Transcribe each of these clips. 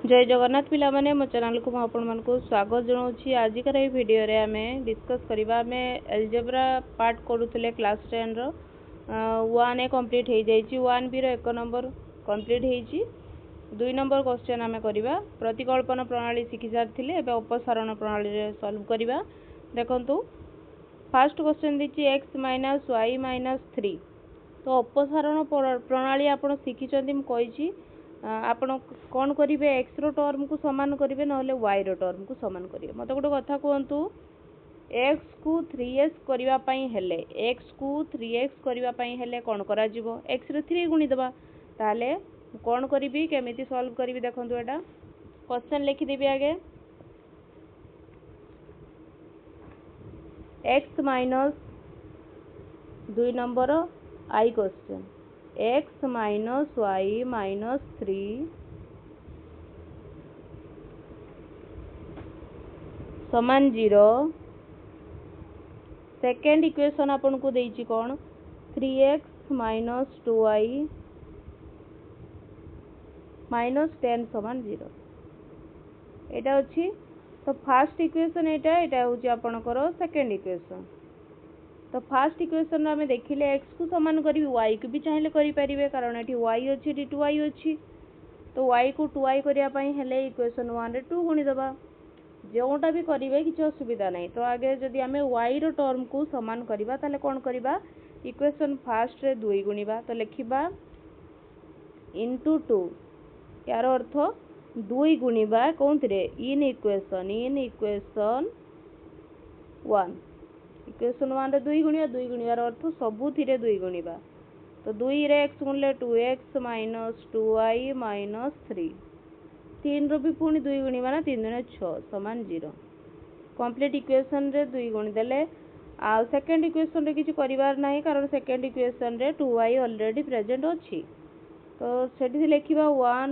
जय जगन्नाथ पिला माने मो चैनल को आपण मान को स्वागत जनाऊँगी। आजिकार ये वीडियो रे आमे डिस्कस करबा आमे एलजेब्रा पार्ट करूथले क्लास 10 रो 1 ए कंप्लीट हो जाइए 1 बी रो 1 नंबर कंप्लीट होइछि। 2 नंबर क्वेश्चन आमे करबा प्रतिकल्पन प्रणाली शिखि सारथिले एबे अपसारण प्रणाली रे सॉल्व करबा। देखंतु फर्स्ट क्वेश्चन दिछि x - y - 3। तो अपसारण प्रणाली आपण शिखिचंती म कहिछि आपण कौन करेंगे एक्स रो टर्म को समान करेंगे ना वाई रो टर्म को समान करेंगे। मत गोटे कथा कहतु एक्स को 3x करने हेले एक्स को 3x करने हेले कौन करा जीवो एक्स रे 3 गुणी दबा ताले कौन करी केमिति सॉल्व करी देखो एटा क्वेश्चन लिखिदेवी आगे एक्स माइनस 2 नंबर आई क्वेश्चन x - y - 3 समान 0। सेकेंड इक्वेशन आपन को देइछि कोन 3x - 2y - 10 समान 0 एटा अछि। तो फर्स्ट इक्वेशन एटा होछि आपनकर सेकेंड इक्वेशन। तो फर्स्ट इक्वेशन आमे देखिले x को समान करी y को भी चाहिले करि परिबे कारण एठी y अछि एठी 2y अछि। तो y को 2y करिया पई हेले इक्वेशन 1 रे 2 गुणी दबा जोटा भी करिवे किछ असुविधा नहीं। तो आगे जदि आमे y रो टर्म को समान करिबा ताले कोन करिबा इक्वेशन फर्स्ट रे 2 गुणीबा तो लिखिबा इनटू 2 यार अर्थ 2 गुणीबा कोनथिरे इन इक्वेशन 1 इक्वेशन 1 रे 2 गुणिया 2 गुणियार अर्थ सबु थिरे 2 गुणीबा तो 2 रे x गुणले 2x - 2y - 3 3 रो भी पुणी 2 गुणीबा ना 3 दुने 6 समान 0 कंप्लीट इक्वेशन रे 2 गुणी देले आ सेकंड इक्वेशन रे किछ करिवार नाही कारण सेकंड इक्वेशन रे 2y ऑलरेडी प्रेजेंट अछि। तो सेठी लिखिबा 1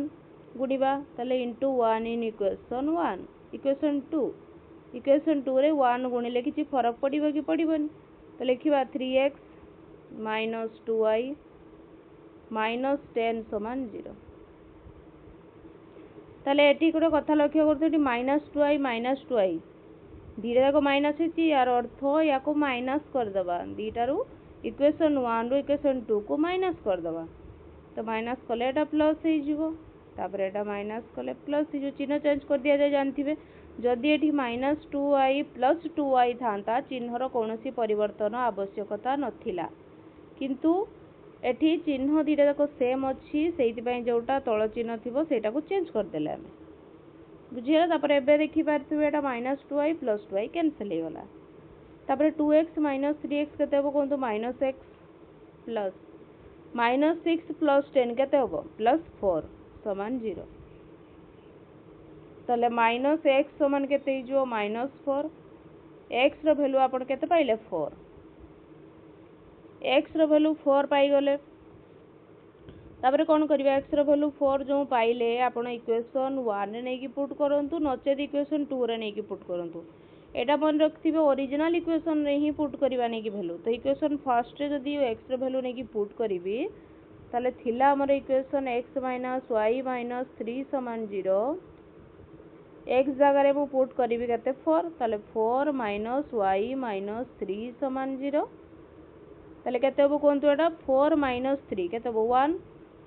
गुणीबा तले इनटू 1 इन इक्वेशन 1 इक्वेशन 2 रे 1 गुणिले किछ फरक पड़िबो कि पड़िबोनी तो लिखिबा 3x - 2y - 10 समान 0। ताले एटी गोटे कथा लक्ष्य करते -2y - 2y धीरे जाक माइनस होती यार अर्थ या को माइनस करदबा दीटारू इक्वेशन 1 रू इक्वेशन 2 को माइनस करदबा तो माइनस कले एटा प्लस हो जिवो तापर एटा माइनस कले प्लस हो चिन्ह चेंज कर दिया जाय जानथिबे जदि एठी -2y + 2y थांता चिन्हर कोनोसी परिवर्तन आवश्यकता नथिला किंतु एठी चिन्ह दीटा जाक सेम अछि सेति पय जोटा तळ चिन्ह थिबो सेटा को चेंज कर देले आमे बुझिया तापर एबे देखि पारथिबे एटा -2y + 2y कैंसिल हो गला तापर 2x - 3x केते हो कोन तो -x प्लस -6 + 10 केते हो +4 समान 0 तले -x समान केते ही जो -4 x रो वैल्यू आपण केते पाइले 4 x रो वैल्यू 4 पाई गले तापर कौन करिवे x रो वैल्यू 4 जो पाइले आपण इक्वेशन 1 रे नै की पुट करंतु नचेत इक्वेशन 2 रे नै की पुट करंतु एटा मन रखथिबे ओरिजिनल इक्वेशन रे ही पुट करबा नै की वैल्यू तो इक्वेशन फर्स्ट रे जदी x रो वैल्यू नै की पुट करबी ताले थिला हमर इक्वेशन x - y - 3 समान 0 x जगह रे मु पुट करबी केते 4 ताले 4 - y - 3 समान 0 ताले केते हो कोन तो एटा 4 - 3 केते हो 1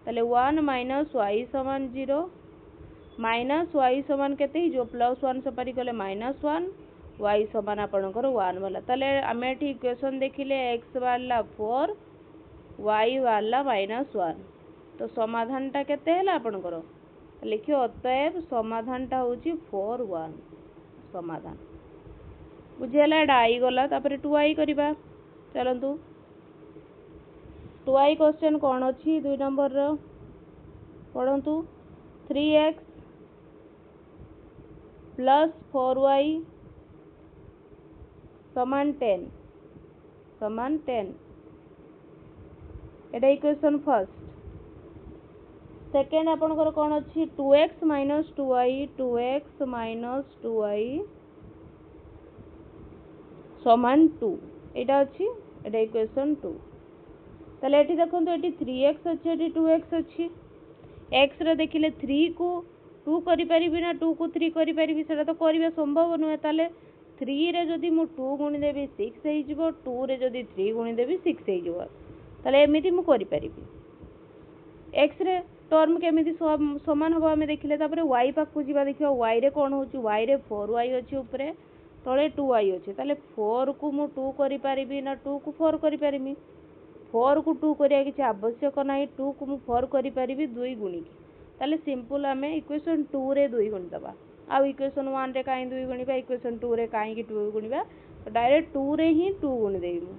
ताले 1 - y समान 0 -y समान केते जो +1 सपारी कले -1 y समान आपनकर 1 वाला ताले आमे एठी इक्वेशन देखिले x वाला 4 y वाला -1 तो समाधान टा केते हला आपनकर लिखियो अतएव समाधान टा होची 4 1 समाधान बुझियला एडा आई गला तापर 2y करबा चलंतु 2y क्वेश्चन कौन अच्छी 2 नंबर रो पढ़ंतु 3x + 4y समान 10 एटा इक्वेशन फर्स्ट। सेकेंड आपनकर कौन अच्छी 2x - 2y समान 2 एटा अच्छी एटा इक्वेशन 2 ताले एठी देखंतु एठी 3x अछि एठी 2x अछि x रे देखिले 3 को टू करिपारिबि ना टू को थ्री करिपारिबि सेटा तो करिबा संभव नुहे ताले थ्री रे जदि मु टू गुणी देबी सिक्स हेई जिवो टू रे जदि थ्री गुणी देबी सिक्स हेई जिवो ताले एमिति मु करिपारिबि एक्स रे टर्म केमिति समान हबो आमे देखिले तापरे y पाखु जिबा देखियो y रे कोन होची y रे 4y अछि ऊपरे तळे 2y अछि ताले 4 को मु 2 करिपारिबि ना 2 को 4 करिपारिबि 4 को 2 करिया किछि आवश्यक नाही 2 को मु 4 करिपारिबि 2 गुणी की ताले सिंपल आमे इक्वेशन 2 रे 2 गुणी दबा आ इक्वेशन 1 रे काई 2 गुणीबा इक्वेशन 2 रे काई की 2 गुणीबा तो डायरेक्ट 2 रे ही 2 गुणी देबी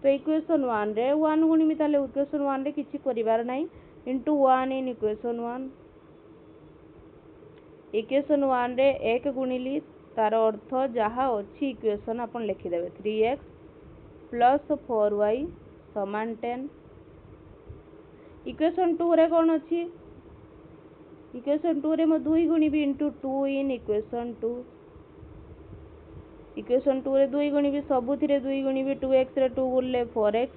तो इक्वेशन 1 रे 1 गुणीबि ताले इक्वेशन 1 रे किछि करिवार नाही into 1 in equation 1 इक्वेशन 1 रे 1 गुणिली तार अर्थ जहाँ अच्छी इक्वेशन अपन लिखिदेवे 3x प्लस 4y समान 10 इक्वेशन 2 रे कौन अच्छी इक्वेशन 2 रे मो 2 गुणिबी इंटू 2 इन इक्वेशन 2 इक्वेशन 2 रे 2 गुणिबी सबुथिरे 2 गुणिबी 2x रे 2 गुणले 4x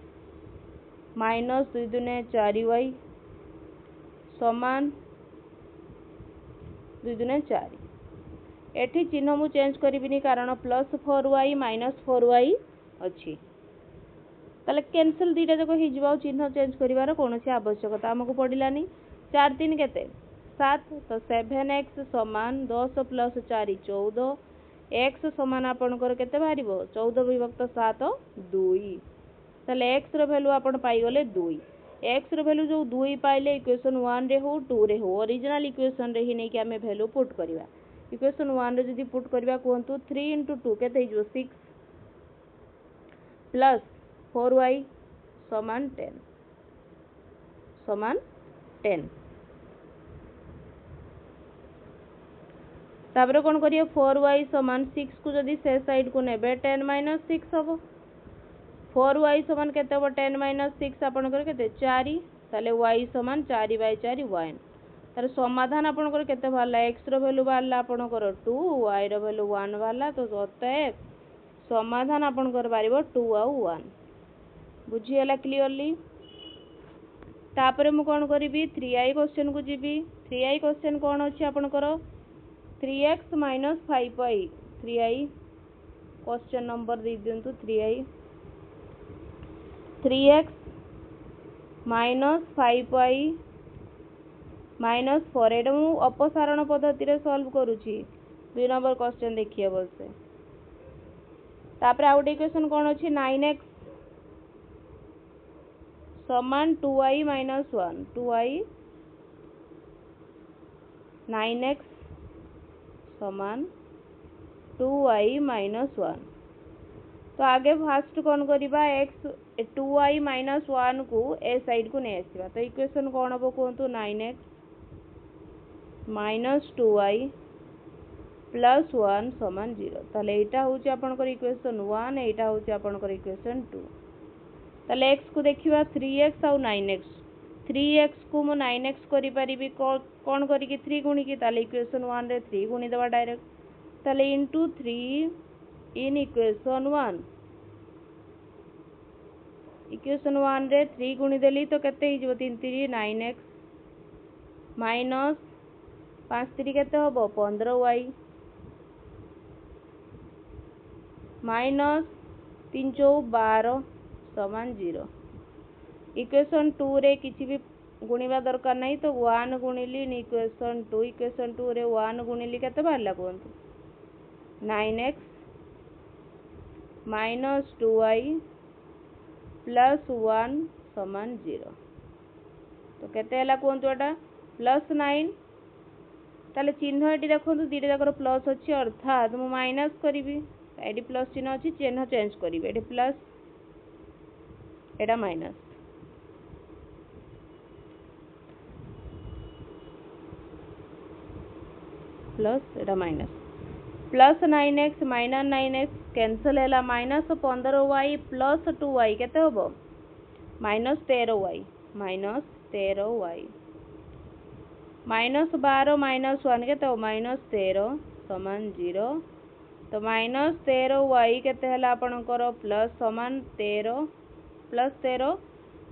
माइनस 2 दुने 4y समान 2 दुने 4 एठी चिन्ह मु चेंज करिबिनी कारण प्लस 4y माइनस 4y अछि ताले कैंसिल दीटा जको हि जिवो चिन्ह चेंज करिवार कोनोसी आवश्यकता हमकु पडिलानी 4 3 केते 7 तो 7x समान 10 प्लस 4 14 x समान आपनकर केते बारिबो 14 विभक्त 7 2 ताले x रो वैल्यू आपन पाई गले 2 एक्स रो वैल्यू जो 2 पाइले इक्वेशन 1 रे हो 2 रे हो ओरिजिनल इक्वेशन रे ही नै कि हमें वैल्यू पुट करबा इक्वेशन 1 रे जदी पुट करबा कोहंतु 3 into 2 केते हिजो 6 प्लस 4y समान 10 तापर कोन करियो 4y समान 6 को जदी से साइड को नेबे 10 - 6 हबो 4y समान केते हो 10 - 6 आपन कर केते 4 ताले y समान 4/4 y तार समाधान आपन कर केते भाला x रो वैल्यू भाला आपन कर 2 y रो वैल्यू 1 भाला तो अतः समाधान आपन कर पारिबो 2 आ 1 बुझियला क्लियरली तापर मु कोन करिबी 3i क्वेश्चन को जीबी 3i क्वेश्चन कोन अछि आपन कर 3x - 5y 3i question number दे दियंतु 3i 3x minus 5y minus 4 एटा मु अपसारण पद्धति रे सॉल्व करूची 2 नंबर क्वेश्चन देखिए बोलसे तापर आउट इक्वेशन कोन अछि 9x समान 2y - 1 2y 9x समान 2y - 1 तो आगे फास्ट कौन करिबा x 2y - 1 को ए साइड को नै आसीबा तो इक्वेशन कोन हबो कोंतु 9x - 2y + 1 समान 0 ताले एटा होची आपन कर इक्वेशन 1 एटा होची आपन कर इक्वेशन 2 ताले x को देखिबा 3x और 9x 3x को मो 9x करि परिबी कोन करि कि 3 गुणी की ताले इक्वेशन 1 रे 3 गुणी देबा डायरेक्ट ताले इनटू 3 इन इक्वेशन 1 इक्वेशन 1 रे 3 गुणी देली तो केते हिजो 3 3 9x माइनस 5 3 केते होबो 15y माइनस 3 4 12 समान 0 इक्वेशन 2 रे किछि भी गुणीबा दरकार नहीं तो 1 गुणिली इक्वेशन 2 रे 1 गुणिली केते Barla कोंतु 9x minus 2y plus 1 समान 0 तो केते हला कोंतु एटा प्लस 9 ताले चिन्ह एटी देखंतु दीटा जाकर प्लस अछि अर्थात मु माइनस करिवि एटी प्लस चिन्ह अछि चिन्ह change करिवि eighty plus iota minus plus iota minus plus 9x minus 9x cancel हैला माइनस 15y प्लस 2y केते होबो minus 13y minus 13y minus 12 minus 1 केते हो माइनस 13 समान 0 तो माइनस 13y केते हैला आपनकर प्लस समान 13 प्लस 13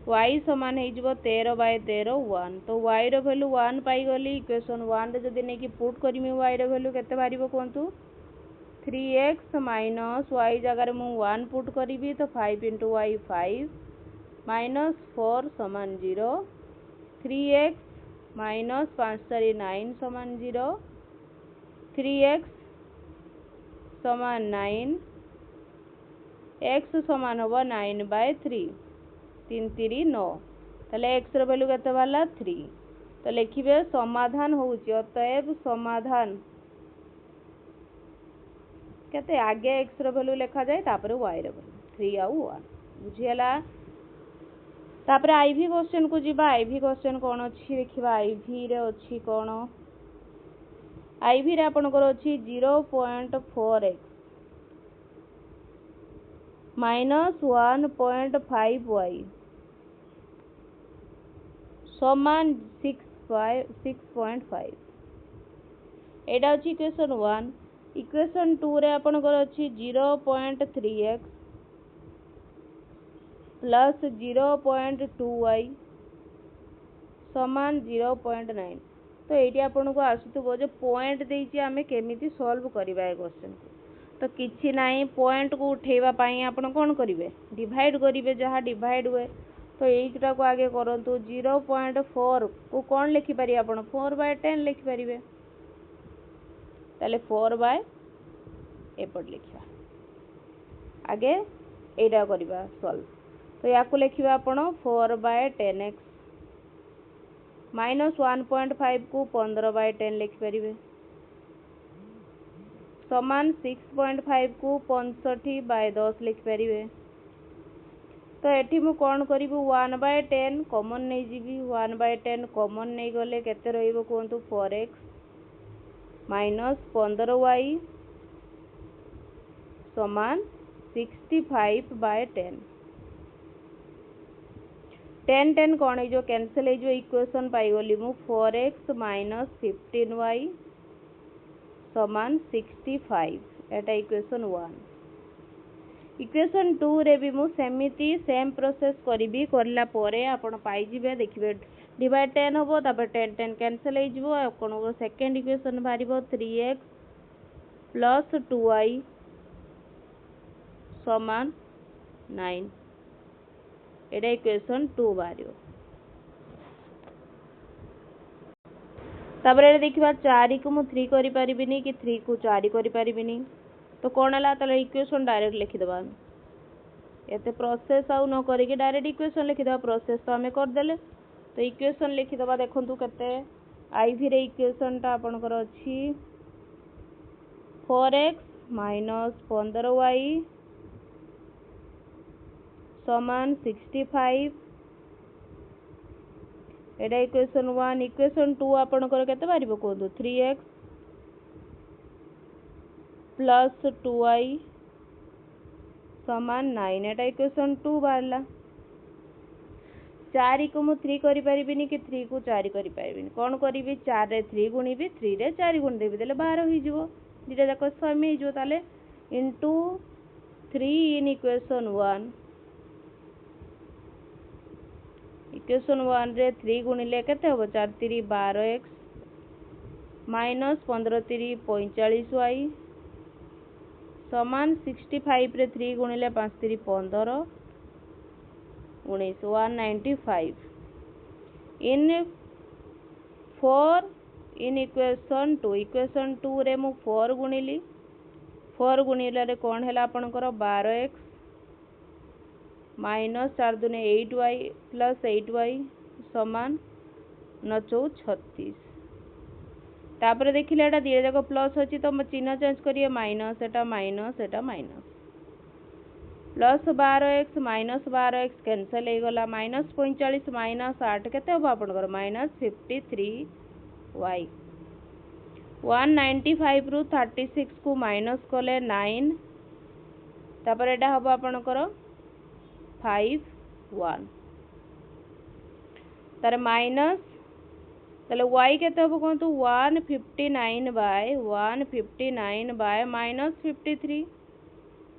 y समान हो 13/13 1 तो y रो वैल्यू 1 पाइगली इक्वेशन 1 रे जदि नहीं कि पुट करमी y रो वैल्यू केते बारिबो कहंतु 3x माइनस y जगह मु 1 पुट करी तो 5 × y 5 माइनस 4 समान 0 3x माइनस 5 × 9 समान 0 3x समान 9 x समान होगा 9/3 3 3 9 ताले x रो वैल्यू केते वाला 3 तो लिखिबे समाधान होउची अतएव समाधान केते आगे x रो वैल्यू लिखा जाए तापर y रो वैल्यू 3 आउ 1 बुझियला तापर आईवी क्वेश्चन को जीवा आईवी क्वेश्चन कोन अछि देखिबा आईवी रे अछि कोन आईवी रे आपनकर अछि 0.4x माइनस 1.5y समान 6.5 एटा अछि इक्वेशन 1 इक्वेशन 2 रे आपनकर अछि 0.3x प्लस 0.2y समान 0.9 तो ये आपन को आसुथबो जे पॉइंट देछि आमे केमिति सॉल्व करबा ए क्वेश्चन को तो किछि नाही पॉइंट को उठेबा पई आपन कोन करिवे डिवाइड करिवे जहा डिवाइड हुए तो एटा को आगे करंतु 0.4 को कोन लिखि पारि आपन 4/10 लिखि परिवे ताले 4 एपट लिखिबा आगे एटा करबा सॉल्व तो या को लिखिबा आपण 4/10x माइनस 1.5 को 15/10 लिखि परिवे समान 6.5 को 65/10 लिखि परिवे तो एठी मु कोन करिबु 1/10 कॉमन नै जीवी 1/10 कॉमन नै गले केते रहइबो कोंतु 4x माइनस 15y समान 65/10 10 10 कौन है जो कैंसिल है जो इक्वेशन पाई गली मु 4x माइनस 15y समान 65 एटा इक्वेशन 1 इक्वेशन 2 रे भी मु सेमिति सेम प्रोसेस करबी करला परे आपण पाई जिवे देखिबे डिवाइड 10 होबो तबे 10 10 कैंसिल हो जिवो कोन सेकंड इक्वेशन बारिबो 3x प्लस 2y समान 9 एटा इक्वेशन 2 बारियो तापर एटा देखिबा 4 को मु 3 करि परिबिनी कि 3 को 4 करि परिबिनी तो कोन हला तले इक्वेशन डायरेक्ट लिखि देबा एते प्रोसेस आउ न करि कि डायरेक्ट इक्वेशन लिखि देबा प्रोसेस तो हमें कर देले तो इक्वेशन लिखि देबा देखंतु केते आईवी रे इक्वेशन ता आपन कर अछि 4x माइनस 15y समान 65 एटा इक्वेशन 1 इक्वेशन 2 आपन कर केते बारिबो कोदो 3x प्लस 2y समान 9 एटा इक्वेशन 2 बारला 4 को मु 3 करि परिबिनी कि 3 को 4 करि परिबिनी कोन करिवि 4 रे 3 गुणिबि 3 रे 4 गुण देबि देले 12 होई जिवो दिटा जाक सम होई जिवो ताले इनटू 3 इन इक्वेशन 1 इक्वेशन 1 रे 3 गुणिले केते होबो 4 3 12x माइनस 15 3 45y समान 65 रे 3 गुणिले 5 3 15 19 195 इन 4 इन इक्वेशन 2 रे मु 4 गुणिली 4 गुणिले रे कोन हैला आपनकर 12x माइनस 4 दुने 8y प्लस 8y समान 936 तापर देखिले एटा दिए जाको प्लस अछि तो चिन्ह चेंज करिए माइनस एटा minus plus 12x minus 12x cancel हो गला माइनस 45 माइनस 8 केते हो आपनकर माइनस 53y 195 रु 36 को माइनस कले 9 तापर एटा हो आपनकर 5 1 तार माइनस ताले y केते हो कोंतु 159 बाय माइनस 53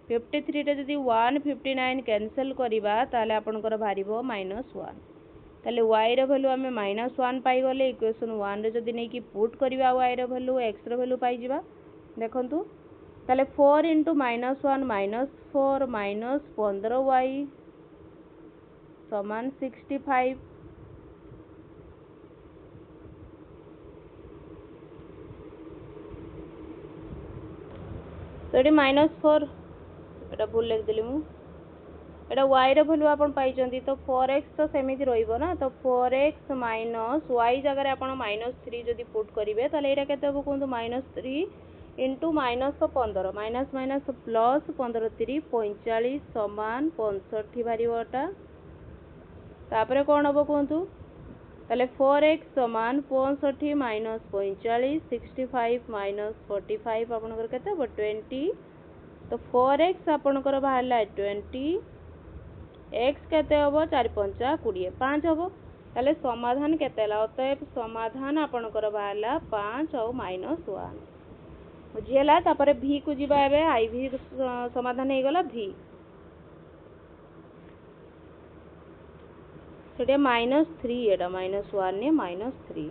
53 रे जदि 159 कैंसल करवा ताले आपनकर भारिबो -1 ताले y रो वैल्यू आमे -1 पाई गले इक्वेशन 1 रे जदि नै कि पुट करबा y रो वैल्यू x रो वैल्यू पाई जिबा देखंतु ताले 4 * -1 -4 -15y समान 65 तो ये -4 एटा भूल लिख देली मु एटा y रो वैल्यू आपण पाइचंती तो 4x तो सेमिति रहइबो ना तो 4x - y जगह आपण -3 जदि पुट करिवे ताले एटा केते हो कोंतु -3 into minus 15 minus minus plus 15 3 45 समान 65 बारीटा तापरे कौन हम कहतु ताले 4x समान 65 माइनस 45 65 माइनस 45 आपनकर केते हो 20 तो 4x आपनकर बाहरला 20 x केते हो 4 5 20 5 हो ताले समाधान केते हला अतएव समाधान आपनकर बाहरला 5 और -1 बुझीला तापरे v को जीवा एबे i v समाधान हे गला v सेटा -3 एटा -1 ने -3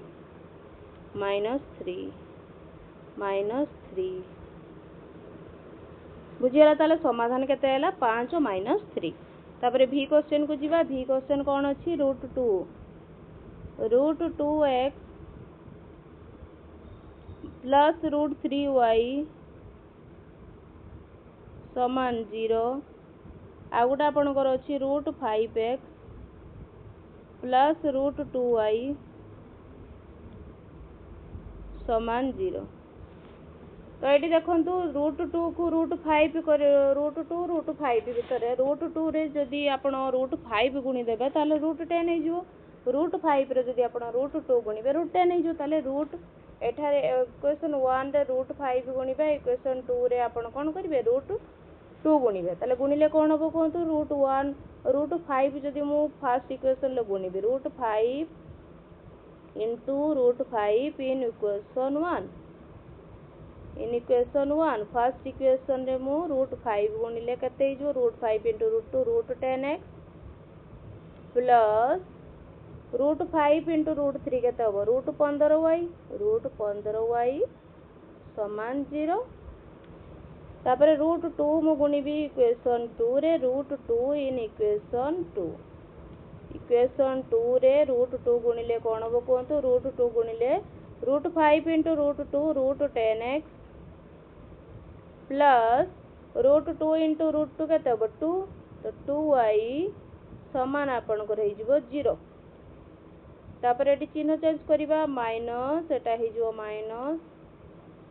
-3 बुझीला ताले समाधान केते हला 5 और -3 तापरे v क्वेश्चन को जीवा v क्वेश्चन कोन अछि √2x प्लस √3y समान 0 आ गोटा आपनकर अछि √5x प्लस √2y समान 0 तो ये देखंतु √2 को √5 कर √2 √5 भितर √2 रे जदि आपण √5 गुणी देबे ताले √10 हे जिवो √5 रे जदि आपण √2 गुणिबे √10 हे जिवो ताले रूट एठारे इक्वेशन 1 रे √5 गुणिबे इक्वेशन 2 रे आपण कोन करिवे √2 गुणिबे ताले गुणिले कोन हो कोंतु √1 √5 जदि मु फर्स्ट इक्वेशन ले गुणिबे √5 into √5 in equation 1 in equation 1 first equation रे मु √5 गुणिले केते हिजो √5 इंटू √2 √10x प्लस √5 इंटू √3 केते हो √15y √15y समान 0 तापरे √2 मु गुणिबी इक्वेशन 2 रे √2 इन इक्वेशन 2 रे √2 गुणिले कोन हो कोंतु √2 गुणिले √5 इंटू √2 √10x प्लस √2 इंटू √2 केते हो 2 तो 2y समान आपन कर हे जिवो 0 तापर एटी चिन्ह चेंज करिबा माइनस एटा हे जिवो माइनस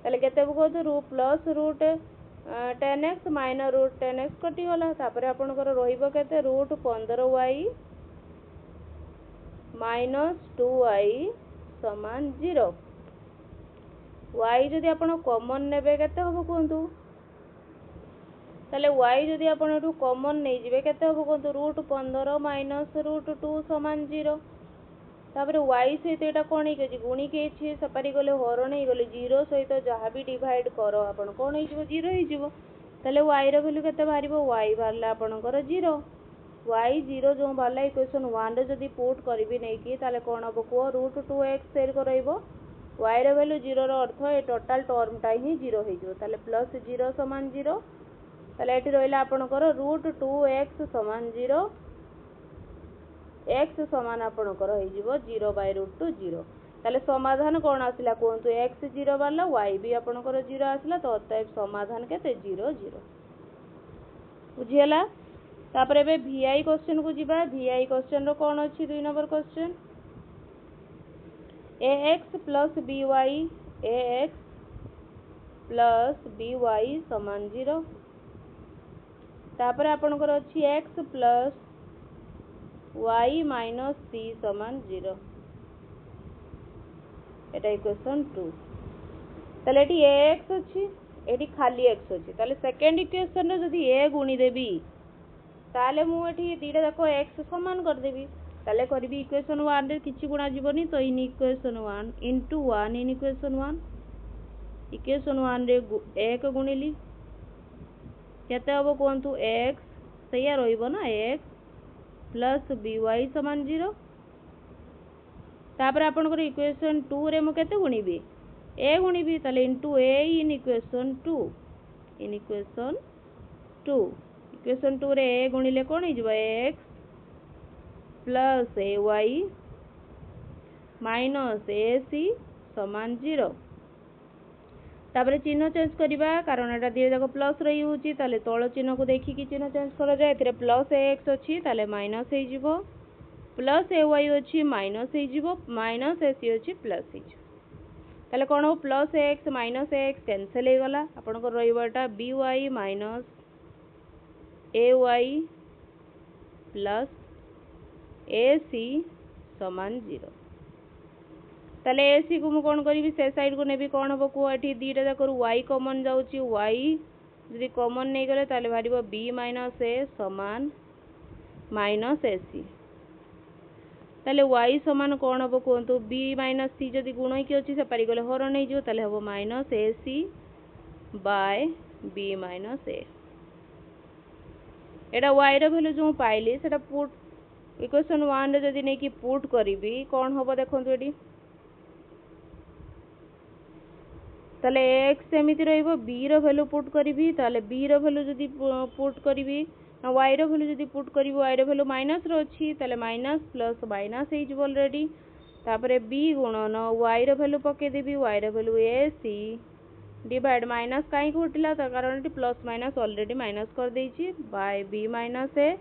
ताले केते हो कोंतु प्लस √10x माइनस √10x कटि गला तापर आपन कर रहिबो केते √15y माइनस 2y समान 0 y जदि आपण कॉमन नेबे केते हो कोंतु ताले y जदि आपण एटू कॉमन नै जिवे केते हो कोंतु √15 माइनस √2 समान 0 तापर y सहित एटा कोन हे कि गुणी के छी सपारी गले हरण हे गले 0 सहित जहा भी डिवाइड करो आपण कोन हे जिवो 0 हे जिवो ताले y रो वैल्यू केते बारिबो y बारला आपनकर 0 y 0 जो बारला इक्वेशन 1 रे जदि पुट करबी नै कि ताले कोन हबो को √2x सेल करइबो y रो वैल्यू 0 रो अर्थ ए टोटल टर्म टा ही 0 हे जिवो ताले प्लस 0 समान 0 ताले एठी रहिला आपनकर √2x समान 0 x समान आपनकर हे जिवो 0/√2 0 ताले समाधान कोन आसिला कोंतु x 0 बारला y भी आपनकर 0 आसिला तो अतएव समाधान केते 0 0 बुझियला तापर एबे vi क्वेश्चन को जिबा vi क्वेश्चन रो कोन अछि 2 number question ax plus by समान 0 तापर आपनकर अछि x plus y minus c समान 0 एटा इक्वेशन 2 ताले एटी ax अछि एटी खाली x अछि ताले सेकंड इक्वेशन रे जदी a गुणी देबी ताले मु एटी दीटा जाको x समान कर देबी ताले करबी इक्वेशन 1 रे किछि गुणा जीवनी तो in equation 1 into 1 in equation 1 रे 1 गुणिली केते हम कहतु एक्स सैया रहा एक्स प्लस बी वाई समान 0 तापर आपनकर इक्वेशन 2 रे मु केते गुणिबी ए गुणिबी ताले into A in equation 2 in equation 2 रे ए गुणिले कोन हो जिवो x plus A Y minus a c समान 0 तापर चिन्ह चेंज करबा कारण एटा दिए जाको प्लस रही होची ताले तळ चिन्ह को देखि कि चिन्ह चेंज करा जाय एथिरे प्लस एक्स अछि ताले माइनस हे जिवो प्लस ए वाई अछि माइनस हे जिवो माइनस ए सी अछि प्लस हे जिवो ताले कोन हो plus x minus x cancel हे गला आपन को रहइबाटा b y minus a y plus a c समान 0 ताले ए सी को मु कोन करिवि से साइड को नेबी कोन हबो को एठी दीटा जा करू y कॉमन जाउची y जदि कॉमन नै गले ताले भारिबो b माइनस a समान माइनस ए सी ताले y समान कोन हबो कोंतु b माइनस c जदि गुण कि अछि से पारि गले हर नै जो ताले हबो minus a c by b minus a एटा y रो वैल्यू जो पाइली सेटा पुट इक्वेशन 1 रे जदि नै कि पुट करिवि कोन हबो देखंतु एडी ताले एक्स एमिति रहइबो बी रो वैल्यू पुट करिवि ताले बी रो वैल्यू जदि पुट करिवि वाई रो वैल्यू जदि पुट करिवि वाई रो वैल्यू माइनस रो अछि ताले माइनस प्लस माइनस हे जिवो ऑलरेडी तापरे बी गुणन वाई रो वैल्यू पके देबी वाई रो value a c divide minus काई को उठिला त कारण एटी प्लस माइनस ऑलरेडी माइनस कर देइछि बाय बी माइनस ए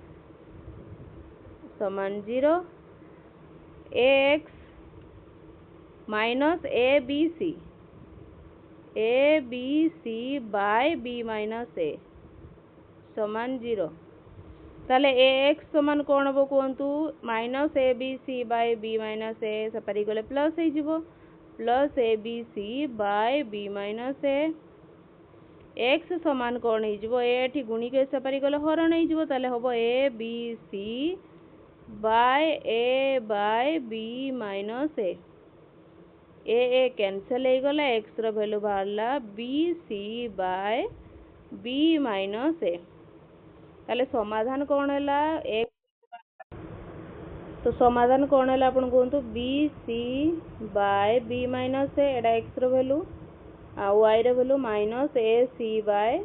समान 0 a x minus a b c a b c by b minus a समान 0 ताले ए एक्स समान कोन हबो कोंतु minus a b c by b minus a सपारी गले प्लस हे जिवो plus a b c by b minus A x समान कोन हे जिवो ए एठी गुणी के सपारी गले हरण हे जिवो ताले हबो a b c by b minus a cancel हो गला एक्स रो वैल्यू बाहरला b c by b minus a ताले समाधान कोन हैला तो समाधान कोन हैला आपण कोंतु b c by b minus a एडा एक्स रो वैल्यू आ वाई रो value minus a c by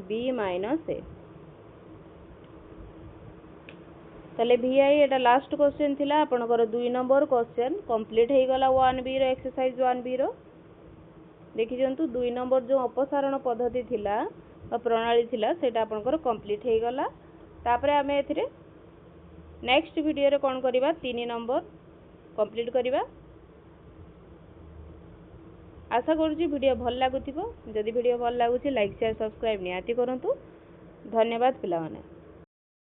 b minus a ताले VI एटा लास्ट क्वेश्चन थिला आपनकर 2 नंबर क्वेश्चन कंप्लीट हे गला 1B रो एक्सरसाइज 1B रो देखि जंतु 2 नंबर जो अपसारण पद्धति थिला प्रणाली थिला सेटा आपनकर कंप्लीट हे गला तापरे हमें एथिरे नेक्स्ट वीडियो रे कोन करिबा 3 नंबर कंप्लीट करिबा आशा करूची वीडियो भल लागुथिबो जदि वीडियो भल लागुची लाइक शेयर सब्सक्राइब नियाती करंतु धन्यवाद पिला माने।